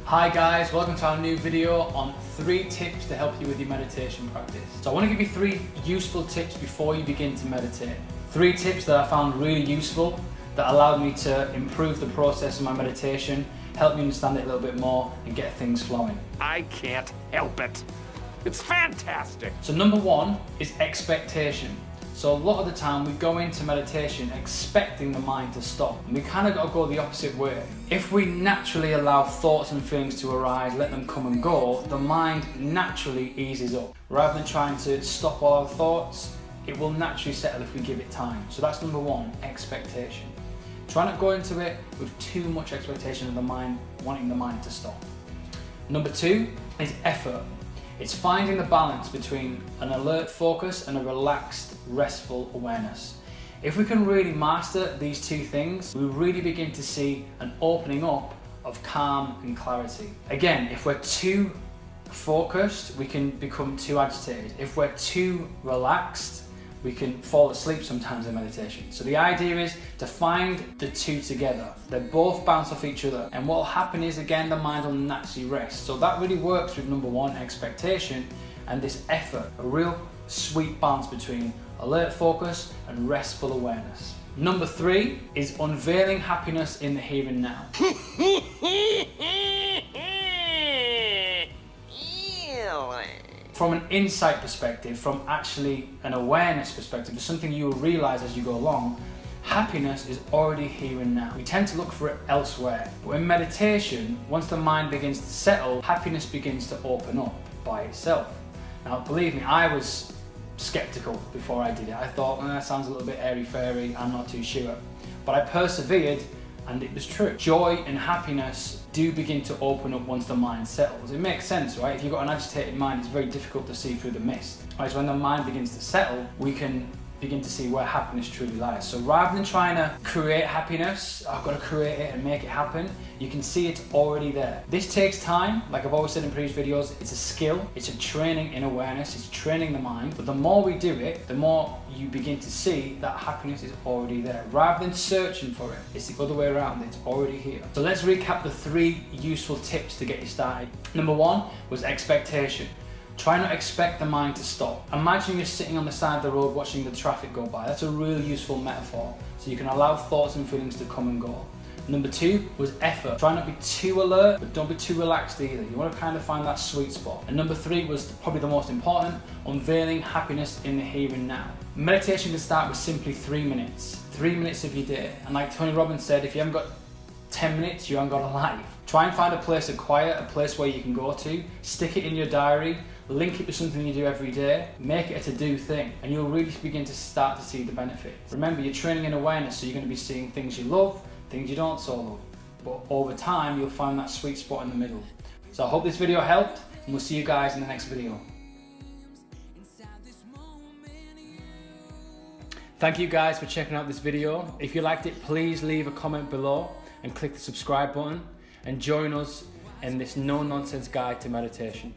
Hi guys, welcome to our new video on 3 tips to help you with your meditation practice. So I want to give you 3 useful tips before you begin to meditate. 3 tips that I found really useful that allowed me to improve the process of my meditation, help me understand it a little bit more and get things flowing. I can't help it. It's fantastic. So number 1 is expectation. So a lot of the time we go into meditation expecting the mind to stop. And we kind of got to go the opposite way. If we naturally allow thoughts and feelings to arise, let them come and go, the mind naturally eases up. Rather than trying to stop all our thoughts, it will naturally settle if we give it time. So that's number 1, expectation. Try not to go into it with too much expectation of the mind, wanting the mind to stop. Number 2 is effort. It's finding the balance between an alert focus and a relaxed, restful awareness. If we can really master these 2 things, we really begin to see an opening up of calm and clarity. Again, if we're too focused, we can become too agitated. If we're too relaxed, we can fall asleep sometimes in meditation. So the idea is to find the 2 together. They both bounce off each other. And what will happen is, again, the mind will naturally rest. So that really works with number 1, expectation, and this effort, a real sweet balance between alert focus and restful awareness. Number 3 is unveiling happiness in the here and now. From an insight perspective, from actually an awareness perspective, it's something you will realize as you go along, happiness is already here and now. We tend to look for it elsewhere. But in meditation, once the mind begins to settle, happiness begins to open up by itself. Now, believe me, I was skeptical before I did it. I thought, that sounds a little bit airy-fairy, I'm not too sure. But I persevered and it was true. Joy and happiness do begin to open up once the mind settles. It makes sense, right? If you've got an agitated mind, it's very difficult to see through the mist. Right, so when the mind begins to settle, we can begin to see where happiness truly lies. So rather than trying to create happiness, I've got to create it and make it happen, you can see it's already there. This takes time, like I've always said in previous videos, it's a skill, it's a training in awareness, it's training the mind, but the more we do it, the more you begin to see that happiness is already there. Rather than searching for it, it's the other way around, it's already here. So let's recap the 3 useful tips to get you started. Number 1 was expectation. Try not to expect the mind to stop. Imagine you're sitting on the side of the road watching the traffic go by. That's a really useful metaphor. So you can allow thoughts and feelings to come and go. Number 2 was effort. Try not to be too alert, but don't be too relaxed either. You want to kind of find that sweet spot. And number 3 was probably the most important, unveiling happiness in the here and now. Meditation can start with simply 3 minutes. 3 minutes of your day. And like Tony Robbins said, if you haven't got 10 minutes, you haven't got a life. Try and find a place of quiet, a place where you can go to, stick it in your diary, link it with something you do every day, make it a to-do thing, and you'll really begin to start to see the benefits. Remember, you're training in awareness, so you're going to be seeing things you love, things you don't so love. But over time, you'll find that sweet spot in the middle. So I hope this video helped, and we'll see you guys in the next video. Thank you guys for checking out this video. If you liked it, please leave a comment below and click the subscribe button and join us in this no-nonsense guide to meditation.